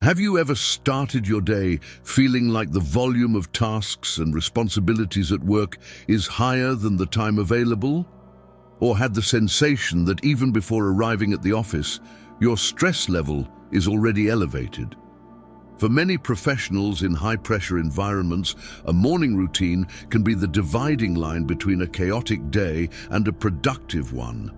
Have you ever started your day feeling like the volume of tasks and responsibilities at work is higher than the time available? Or had the sensation that even before arriving at the office, your stress level is already elevated? For many professionals in high-pressure environments, a morning routine can be the dividing line between a chaotic day and a productive one.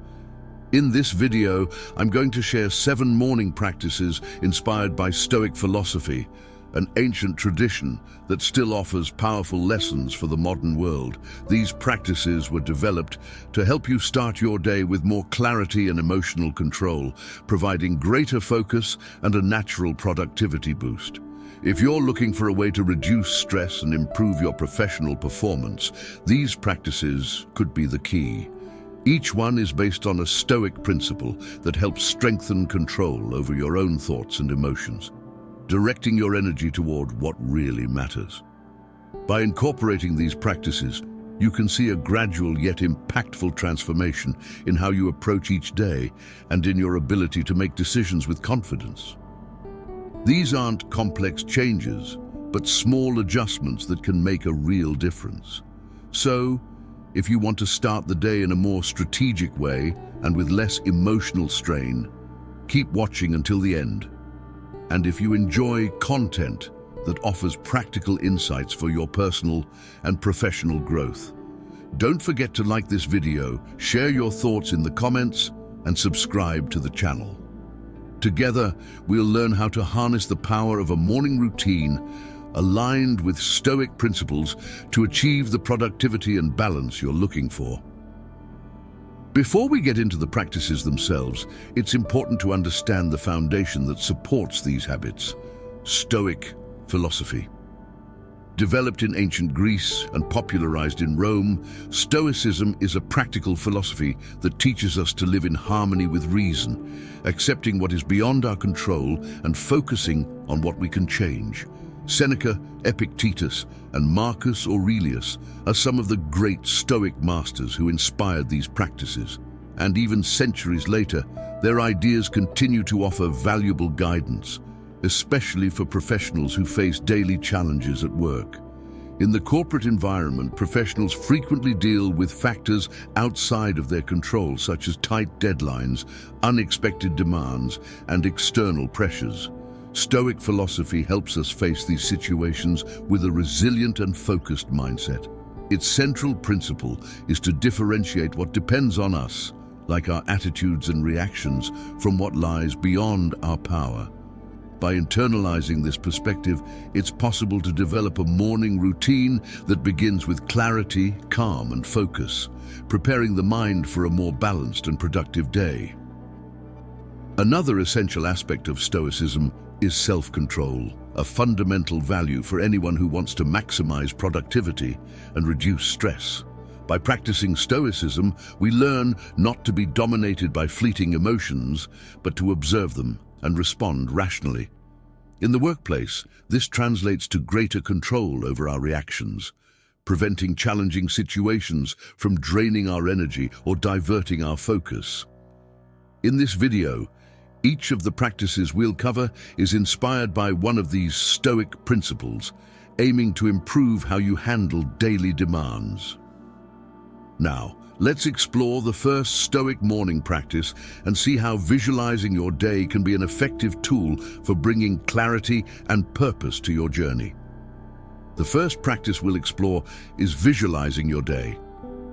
In this video, I'm going to share 7 morning practices inspired by Stoic philosophy, an ancient tradition that still offers powerful lessons for the modern world. These practices were developed to help you start your day with more clarity and emotional control, providing greater focus and a natural productivity boost. If you're looking for a way to reduce stress and improve your professional performance, these practices could be the key. Each one is based on a Stoic principle that helps strengthen control over your own thoughts and emotions, directing your energy toward what really matters. By incorporating these practices, you can see a gradual yet impactful transformation in how you approach each day and in your ability to make decisions with confidence. These aren't complex changes, but small adjustments that can make a real difference. So, if you want to start the day in a more strategic way and with less emotional strain, keep watching until the end. And if you enjoy content that offers practical insights for your personal and professional growth, don't forget to like this video, share your thoughts in the comments, and subscribe to the channel. Together, we'll learn how to harness the power of a morning routine aligned with Stoic principles to achieve the productivity and balance you're looking for. Before we get into the practices themselves, it's important to understand the foundation that supports these habits: Stoic philosophy. Developed in ancient Greece and popularized in Rome, Stoicism is a practical philosophy that teaches us to live in harmony with reason, accepting what is beyond our control and focusing on what we can change. Seneca, Epictetus, and Marcus Aurelius are some of the great Stoic masters who inspired these practices. And even centuries later, their ideas continue to offer valuable guidance, especially for professionals who face daily challenges at work. In the corporate environment, professionals frequently deal with factors outside of their control, such as tight deadlines, unexpected demands, and external pressures. Stoic philosophy helps us face these situations with a resilient and focused mindset. Its central principle is to differentiate what depends on us, like our attitudes and reactions, from what lies beyond our power. By internalizing this perspective, it's possible to develop a morning routine that begins with clarity, calm, and focus, preparing the mind for a more balanced and productive day. Another essential aspect of Stoicism is self-control, a fundamental value for anyone who wants to maximize productivity and reduce stress. By practicing Stoicism, we learn not to be dominated by fleeting emotions, but to observe them and respond rationally. In the workplace, this translates to greater control over our reactions, preventing challenging situations from draining our energy or diverting our focus. In this video, each of the practices we'll cover is inspired by one of these Stoic principles, aiming to improve how you handle daily demands. Now, let's explore the first Stoic morning practice and see how visualizing your day can be an effective tool for bringing clarity and purpose to your journey. The first practice we'll explore is visualizing your day.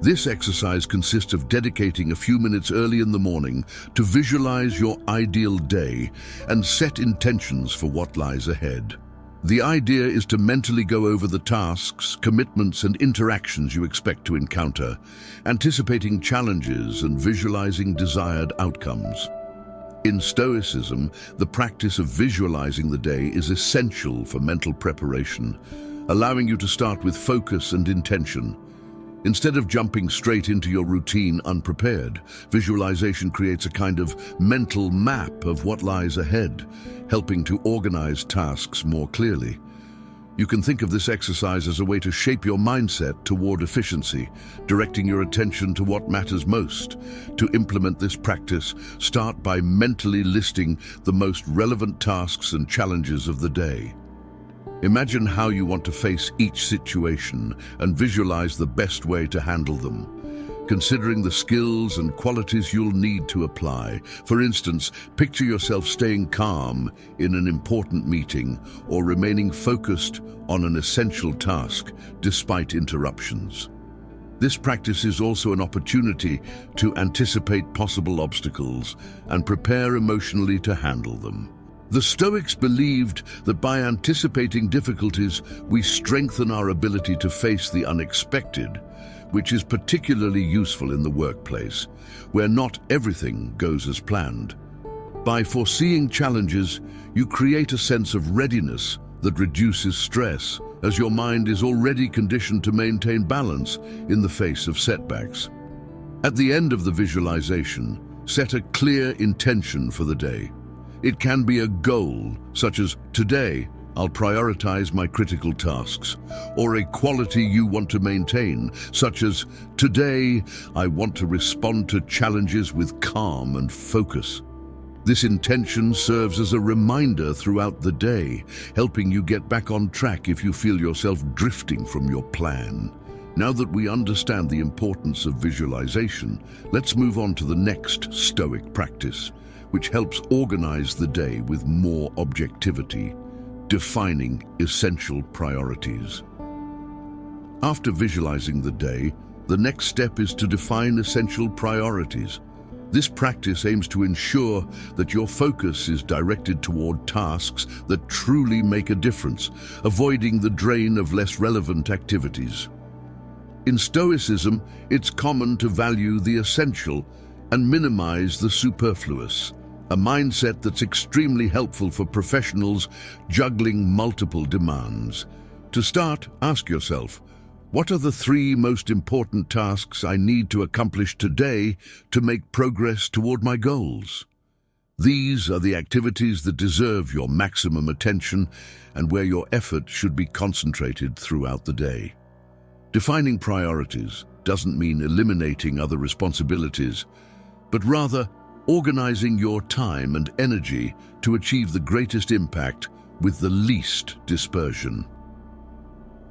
This exercise consists of dedicating a few minutes early in the morning to visualize your ideal day and set intentions for what lies ahead. The idea is to mentally go over the tasks, commitments, and interactions you expect to encounter, anticipating challenges and visualizing desired outcomes. In Stoicism, the practice of visualizing the day is essential for mental preparation, allowing you to start with focus and intention. Instead of jumping straight into your routine unprepared, visualization creates a kind of mental map of what lies ahead, helping to organize tasks more clearly. You can think of this exercise as a way to shape your mindset toward efficiency, directing your attention to what matters most. To implement this practice, start by mentally listing the most relevant tasks and challenges of the day. Imagine how you want to face each situation and visualize the best way to handle them, considering the skills and qualities you'll need to apply. For instance, picture yourself staying calm in an important meeting or remaining focused on an essential task despite interruptions. This practice is also an opportunity to anticipate possible obstacles and prepare emotionally to handle them. The Stoics believed that by anticipating difficulties, we strengthen our ability to face the unexpected, which is particularly useful in the workplace, where not everything goes as planned. By foreseeing challenges, you create a sense of readiness that reduces stress, as your mind is already conditioned to maintain balance in the face of setbacks. At the end of the visualization, set a clear intention for the day. It can be a goal, such as, "Today, I'll prioritize my critical tasks," or a quality you want to maintain, such as, "Today, I want to respond to challenges with calm and focus." This intention serves as a reminder throughout the day, helping you get back on track if you feel yourself drifting from your plan. Now that we understand the importance of visualization, let's move on to the next Stoic practice, which helps organize the day with more objectivity: defining essential priorities. After visualizing the day, the next step is to define essential priorities. This practice aims to ensure that your focus is directed toward tasks that truly make a difference, avoiding the drain of less relevant activities. In Stoicism, it's common to value the essential and minimize the superfluous, a mindset that's extremely helpful for professionals juggling multiple demands. To start, ask yourself, what are the 3 most important tasks I need to accomplish today to make progress toward my goals? These are the activities that deserve your maximum attention and where your effort should be concentrated throughout the day. Defining priorities doesn't mean eliminating other responsibilities, but rather organizing your time and energy to achieve the greatest impact with the least dispersion.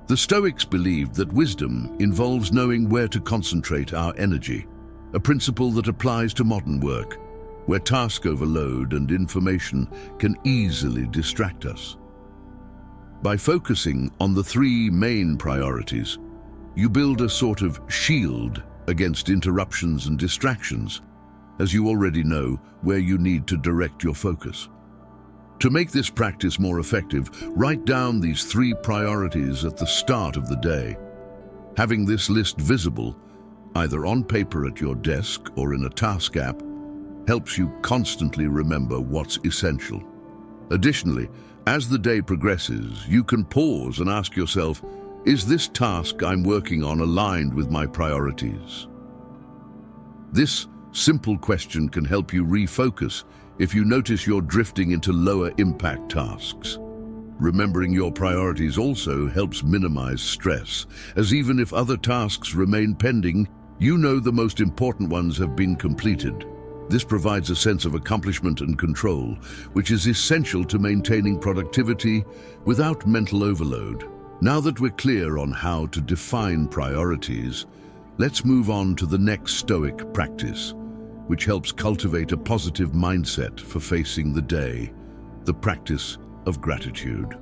The Stoics believed that wisdom involves knowing where to concentrate our energy, a principle that applies to modern work, where task overload and information can easily distract us. By focusing on the 3 main priorities, you build a sort of shield against interruptions and distractions, as you already know where you need to direct your focus. To make this practice more effective, write down these 3 priorities at the start of the day. Having this list visible, either on paper at your desk or in a task app, helps you constantly remember what's essential. Additionally, as the day progresses, you can pause and ask yourself, is this task I'm working on aligned with my priorities? This simple question can help you refocus if you notice you're drifting into lower impact tasks. Remembering your priorities also helps minimize stress, as even if other tasks remain pending, you know the most important ones have been completed. This provides a sense of accomplishment and control, which is essential to maintaining productivity without mental overload. Now that we're clear on how to define priorities, let's move on to the next Stoic practice, which helps cultivate a positive mindset for facing the day: the practice of gratitude.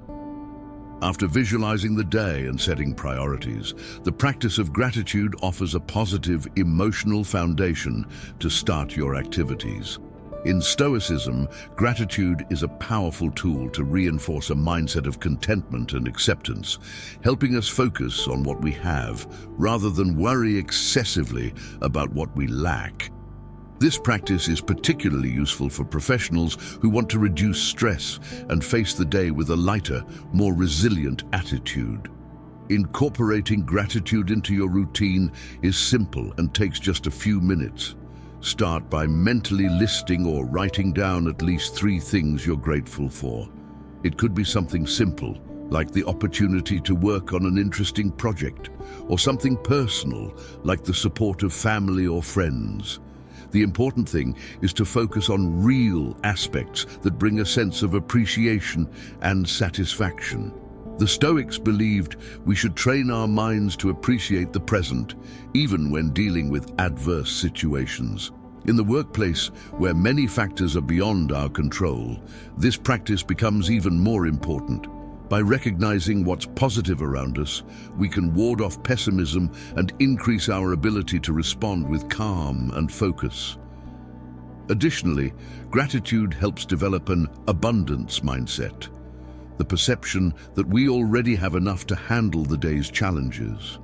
After visualizing the day and setting priorities, the practice of gratitude offers a positive emotional foundation to start your activities. In Stoicism, gratitude is a powerful tool to reinforce a mindset of contentment and acceptance, helping us focus on what we have rather than worry excessively about what we lack. This practice is particularly useful for professionals who want to reduce stress and face the day with a lighter, more resilient attitude. Incorporating gratitude into your routine is simple and takes just a few minutes. Start by mentally listing or writing down at least 3 things you're grateful for. It could be something simple, like the opportunity to work on an interesting project, or something personal, like the support of family or friends. The important thing is to focus on real aspects that bring a sense of appreciation and satisfaction. The Stoics believed we should train our minds to appreciate the present, even when dealing with adverse situations. In the workplace, where many factors are beyond our control, this practice becomes even more important. By recognizing what's positive around us, we can ward off pessimism and increase our ability to respond with calm and focus. Additionally, gratitude helps develop an abundance mindset, the perception that we already have enough to handle the day's challenges.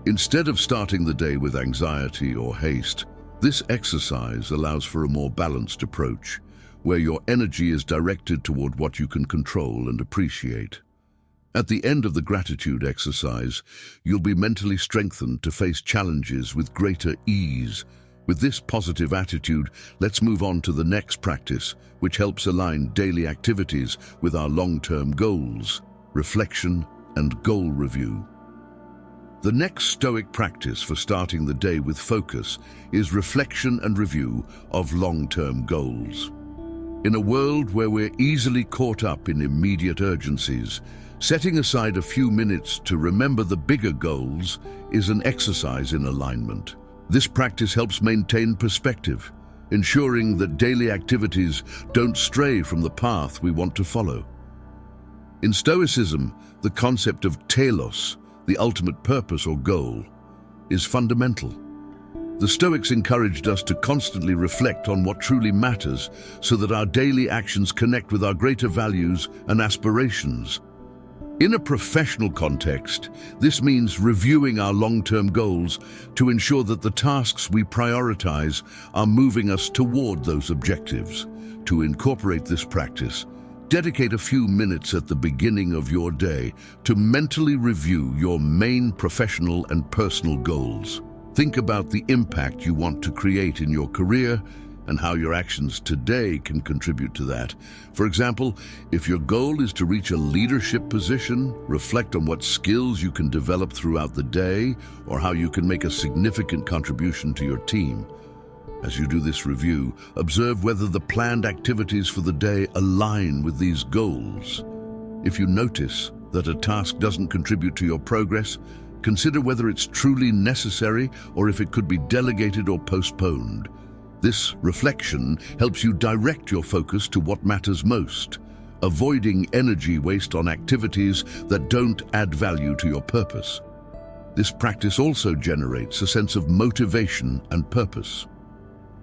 Instead of starting the day with anxiety or haste, this exercise allows for a more balanced approach, where your energy is directed toward what you can control and appreciate. At the end of the gratitude exercise, you'll be mentally strengthened to face challenges with greater ease. With this positive attitude, let's move on to the next practice, which helps align daily activities with our long-term goals, reflection and goal review. The next Stoic practice for starting the day with focus is reflection and review of long-term goals. In a world where we're easily caught up in immediate urgencies, setting aside a few minutes to remember the bigger goals is an exercise in alignment. This practice helps maintain perspective, ensuring that daily activities don't stray from the path we want to follow. In Stoicism, the concept of telos, the ultimate purpose or goal, is fundamental. The Stoics encouraged us to constantly reflect on what truly matters so that our daily actions connect with our greater values and aspirations. In a professional context, this means reviewing our long-term goals to ensure that the tasks we prioritize are moving us toward those objectives. To incorporate this practice, dedicate a few minutes at the beginning of your day to mentally review your main professional and personal goals. Think about the impact you want to create in your career and how your actions today can contribute to that. For example, if your goal is to reach a leadership position, reflect on what skills you can develop throughout the day or how you can make a significant contribution to your team. As you do this review, observe whether the planned activities for the day align with these goals. If you notice that a task doesn't contribute to your progress, consider whether it's truly necessary or if it could be delegated or postponed. This reflection helps you direct your focus to what matters most, avoiding energy waste on activities that don't add value to your purpose. This practice also generates a sense of motivation and purpose.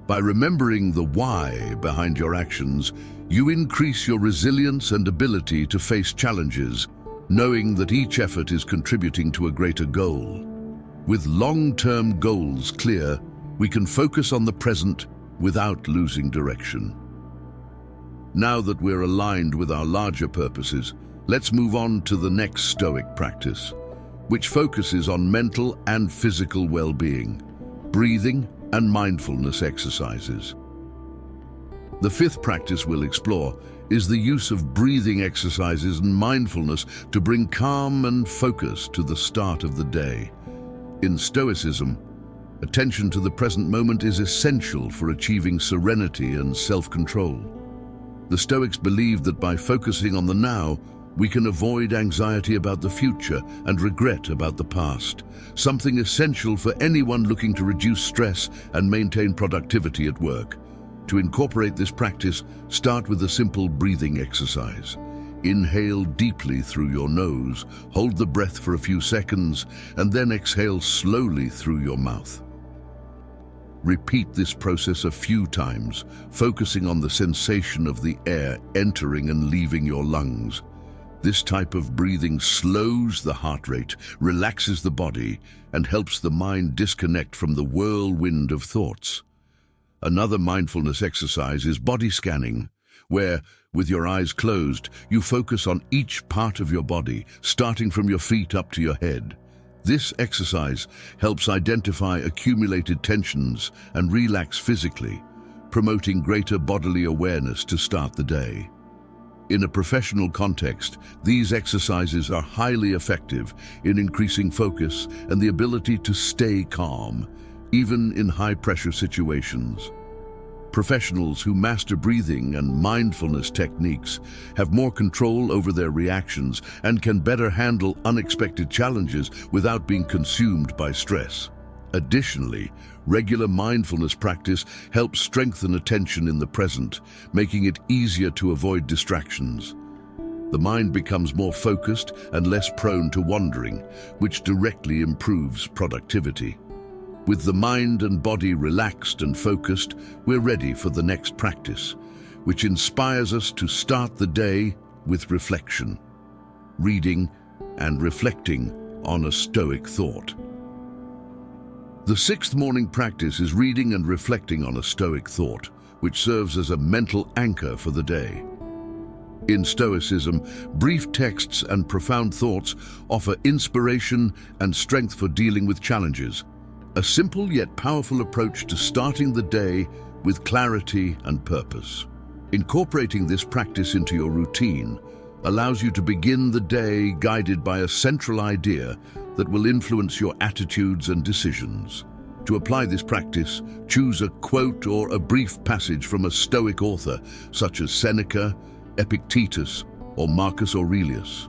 By remembering the why behind your actions, you increase your resilience and ability to face challenges, knowing that each effort is contributing to a greater goal. With long-term goals clear, we can focus on the present without losing direction. Now that we're aligned with our larger purposes, let's move on to the next Stoic practice, which focuses on mental and physical well-being, breathing and mindfulness exercises. The fifth practice we'll explore is the use of breathing exercises and mindfulness to bring calm and focus to the start of the day. In Stoicism, attention to the present moment is essential for achieving serenity and self-control. The Stoics believed that by focusing on the now, we can avoid anxiety about the future and regret about the past, something essential for anyone looking to reduce stress and maintain productivity at work. To incorporate this practice, start with a simple breathing exercise. Inhale deeply through your nose, hold the breath for a few seconds, and then exhale slowly through your mouth. Repeat this process a few times, focusing on the sensation of the air entering and leaving your lungs. This type of breathing slows the heart rate, relaxes the body, and helps the mind disconnect from the whirlwind of thoughts. Another mindfulness exercise is body scanning, where, with your eyes closed, you focus on each part of your body, starting from your feet up to your head. This exercise helps identify accumulated tensions and relax physically, promoting greater bodily awareness to start the day. In a professional context, these exercises are highly effective in increasing focus and the ability to stay calm, even in high-pressure situations. Professionals who master breathing and mindfulness techniques have more control over their reactions and can better handle unexpected challenges without being consumed by stress. Additionally, regular mindfulness practice helps strengthen attention in the present, making it easier to avoid distractions. The mind becomes more focused and less prone to wandering, which directly improves productivity. With the mind and body relaxed and focused, we're ready for the next practice, which inspires us to start the day with reflection, reading and reflecting on a Stoic thought. The sixth morning practice is reading and reflecting on a Stoic thought, which serves as a mental anchor for the day. In Stoicism, brief texts and profound thoughts offer inspiration and strength for dealing with challenges. A simple yet powerful approach to starting the day with clarity and purpose. Incorporating this practice into your routine allows you to begin the day guided by a central idea that will influence your attitudes and decisions. To apply this practice, choose a quote or a brief passage from a Stoic author, such as Seneca, Epictetus, or Marcus Aurelius.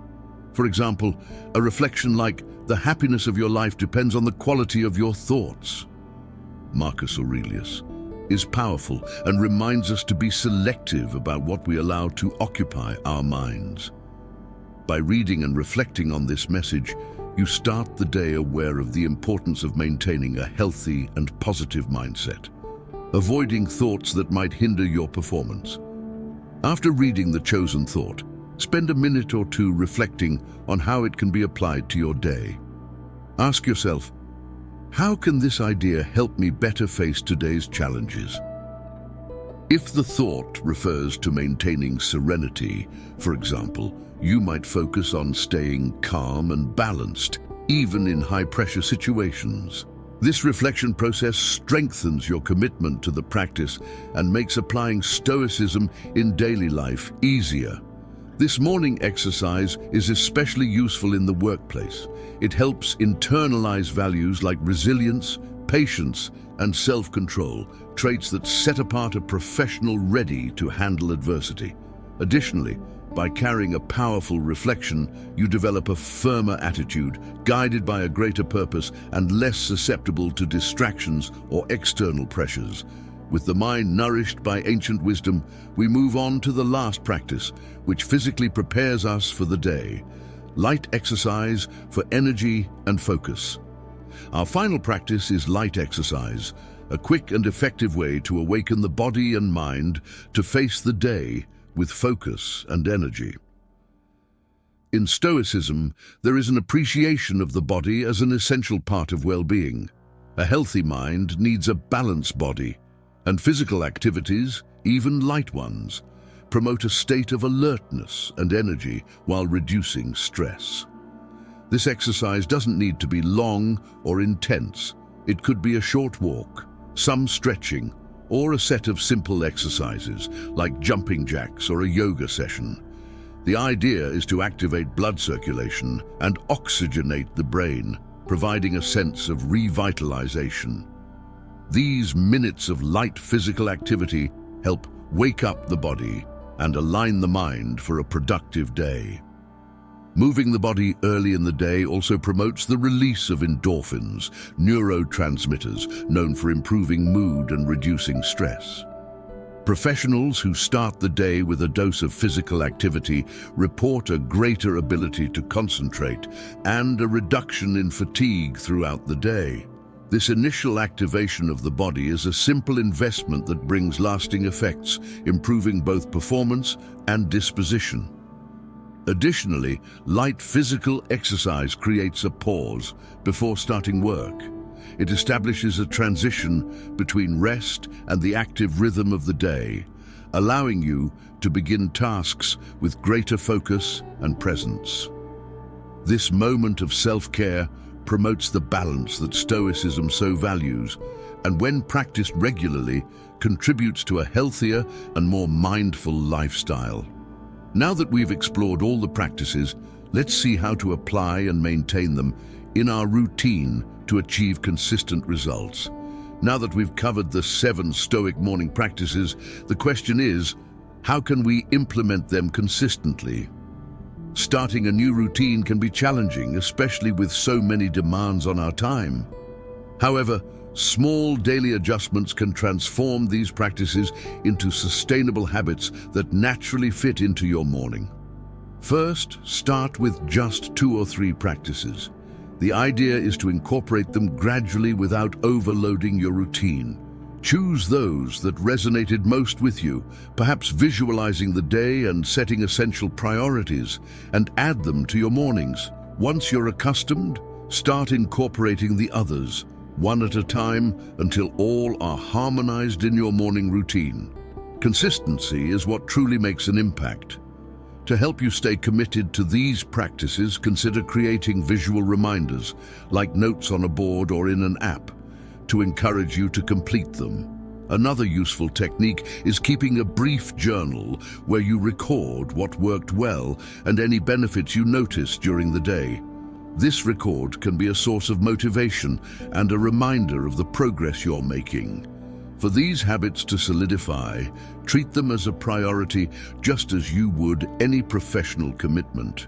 For example, a reflection like, "The happiness of your life depends on the quality of your thoughts," Marcus Aurelius, is powerful and reminds us to be selective about what we allow to occupy our minds. By reading and reflecting on this message, you start the day aware of the importance of maintaining a healthy and positive mindset, avoiding thoughts that might hinder your performance. After reading the chosen thought, spend a minute or two reflecting on how it can be applied to your day. Ask yourself, how can this idea help me better face today's challenges? If the thought refers to maintaining serenity, for example, you might focus on staying calm and balanced, even in high-pressure situations. This reflection process strengthens your commitment to the practice and makes applying Stoicism in daily life easier. This morning exercise is especially useful in the workplace. It helps internalize values like resilience, patience, and self-control, traits that set apart a professional ready to handle adversity. Additionally, by carrying a powerful reflection, you develop a firmer attitude, guided by a greater purpose and less susceptible to distractions or external pressures. With the mind nourished by ancient wisdom, we move on to the last practice, which physically prepares us for the day. Light exercise for energy and focus. Our final practice is light exercise, a quick and effective way to awaken the body and mind to face the day with focus and energy. In Stoicism, there is an appreciation of the body as an essential part of well-being. A healthy mind needs a balanced body, and physical activities, even light ones, promote a state of alertness and energy while reducing stress. This exercise doesn't need to be long or intense. It could be a short walk, some stretching, or a set of simple exercises like jumping jacks or a yoga session. The idea is to activate blood circulation and oxygenate the brain, providing a sense of revitalization. These minutes of light physical activity help wake up the body and align the mind for a productive day. Moving the body early in the day also promotes the release of endorphins, neurotransmitters known for improving mood and reducing stress. Professionals who start the day with a dose of physical activity report a greater ability to concentrate and a reduction in fatigue throughout the day. This initial activation of the body is a simple investment that brings lasting effects, improving both performance and disposition. Additionally, light physical exercise creates a pause before starting work. It establishes a transition between rest and the active rhythm of the day, allowing you to begin tasks with greater focus and presence. This moment of self-care promotes the balance that Stoicism so values, and when practiced regularly, contributes to a healthier and more mindful lifestyle. Now that we've explored all the practices, let's see how to apply and maintain them in our routine to achieve consistent results. Now that we've covered the 7 Stoic morning practices, the question is, how can we implement them consistently? Starting a new routine can be challenging, especially with so many demands on our time. However, small daily adjustments can transform these practices into sustainable habits that naturally fit into your morning. First, start with just 2 or 3 practices. The idea is to incorporate them gradually without overloading your routine. Choose those that resonated most with you, perhaps visualizing the day and setting essential priorities, and add them to your mornings. Once you're accustomed, start incorporating the others, one at a time, until all are harmonized in your morning routine. Consistency is what truly makes an impact. To help you stay committed to these practices, consider creating visual reminders, like notes on a board or in an app, to encourage you to complete them. Another useful technique is keeping a brief journal where you record what worked well and any benefits you noticed during the day. This record can be a source of motivation and a reminder of the progress you're making. For these habits to solidify, treat them as a priority just as you would any professional commitment.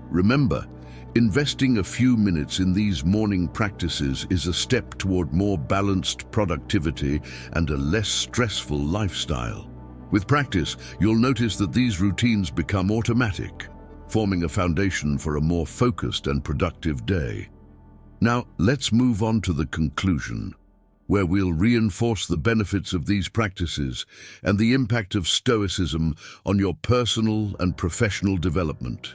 Remember, investing a few minutes in these morning practices is a step toward more balanced productivity and a less stressful lifestyle. With practice, you'll notice that these routines become automatic, forming a foundation for a more focused and productive day. Now, let's move on to the conclusion, where we'll reinforce the benefits of these practices and the impact of Stoicism on your personal and professional development.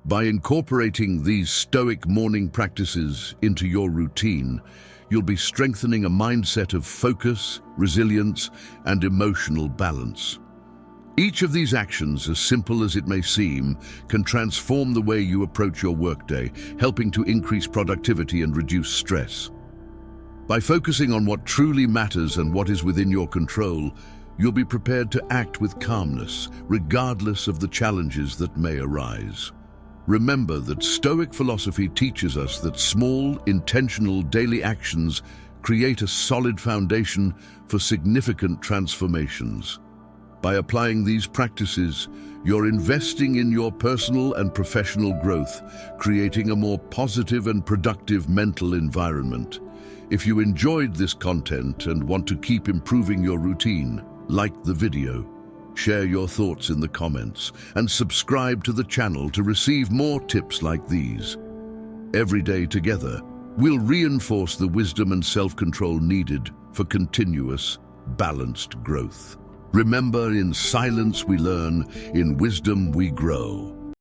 By incorporating these Stoic morning practices into your routine, you'll be strengthening a mindset of focus, resilience, and emotional balance. Each of these actions, as simple as it may seem, can transform the way you approach your workday, helping to increase productivity and reduce stress. By focusing on what truly matters and what is within your control, you'll be prepared to act with calmness, regardless of the challenges that may arise. Remember that Stoic philosophy teaches us that small, intentional daily actions create a solid foundation for significant transformations. By applying these practices, you're investing in your personal and professional growth, creating a more positive and productive mental environment. If you enjoyed this content and want to keep improving your routine, like the video, share your thoughts in the comments, and subscribe to the channel to receive more tips like these. Every day together, we'll reinforce the wisdom and self-control needed for continuous, balanced growth. Remember, in silence we learn, in wisdom we grow.